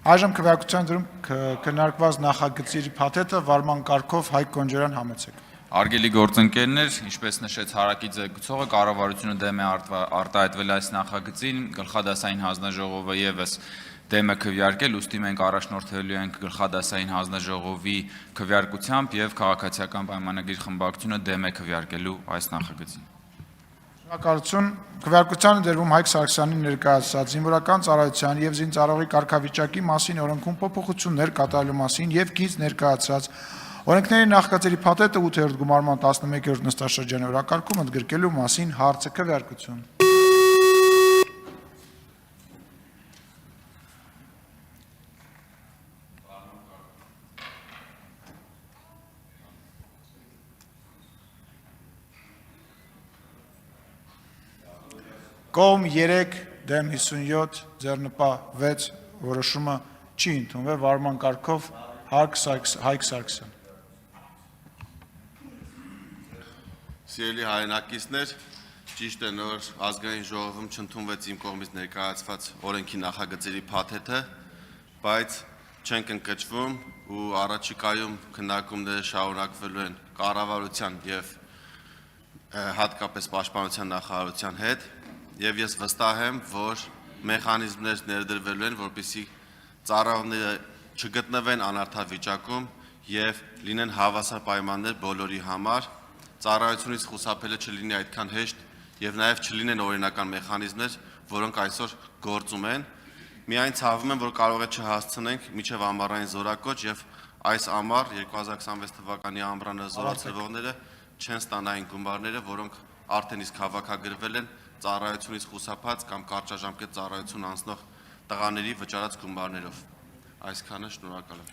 Այժմ քվեարկության դրում քննարկված նախագծի փաթեթը վարման կարգով Հայկ Գոնջարյան համեցեք։ Արգելի գործընկերներ, ինչպես նշեց Հարակի ձգուցողը, կառավարությունը դեմ է արտահայտվել այս նախագծին, գլխադասային հանձնաժողովը եւս դեմ է քվեարկել, ուստի մենք առաջնորդվելու ենք գլխադասային հանձնաժողովի քվեարկությամբ եւ քաղաքացիական պայմանագիր խմբակցությունը դեմ է քվեարկելու այս նախագծին։ Շնորհակալություն։ Քվեարկությանը դերվում Հայկ Սարգսյանի ներկայացած զինվորական ծառայության եւ զինծառայողի կարգավիճակի մասին օրենքում փոփոխություններ կատարելու մասին եւ գիծ ներկայացած օրենքների նախագծերի փաթեթը 8-րդ գումարման 11-րդ նստաշրջանի օրակարգում ընդգրկելու մասին հարցը քվեարկություն։ Կողմ 3 դեմ 57 ձեռնպահ 6 որոշումը չի ընդունվել վարման կարգով Հայկ Սարգսյան։ Սիրելի հայրենակիցներ, ճիշտ է նոր ազգային ժողովում չընդունվեց իմ կողմից ներկայացված օրենքի նախագծերի փաթեթը, բայց չենք ընկճվում ու առաջիկայում քննարկումները շարունակվելու են կառավարության եւ հատկապես պաշտպանության նախարարության հետ եւ ես վստահ եմ, որ մեխանիզմներ ներդրվելու են, որպեսզի ծառայողները չգտնվեն անարդար վիճակում եւ լինեն հավասար պայմաններ բոլորի համար, ծառայությունից խուսափելը չլինի այդքան հեշտ եւ նաեւ չլինեն օրինական մեխանիզմներ, որոնք այսօր գործում են։ Միայն ցավում եմ, որ կարող է չհասցնենք միջև ամառային զորակոչ եւ այս ամառ 2026 թվականի ամռանը զորացրվողները չեն ստանային գումարները, որոնք արդեն իսկ հավաքագրվել են ծառայությունից խուսափած կամ կարճաժամկետ ծառայություն անցնող տղաների վճարած գումարներով։ Այսքանը, շնորհակալ եմ։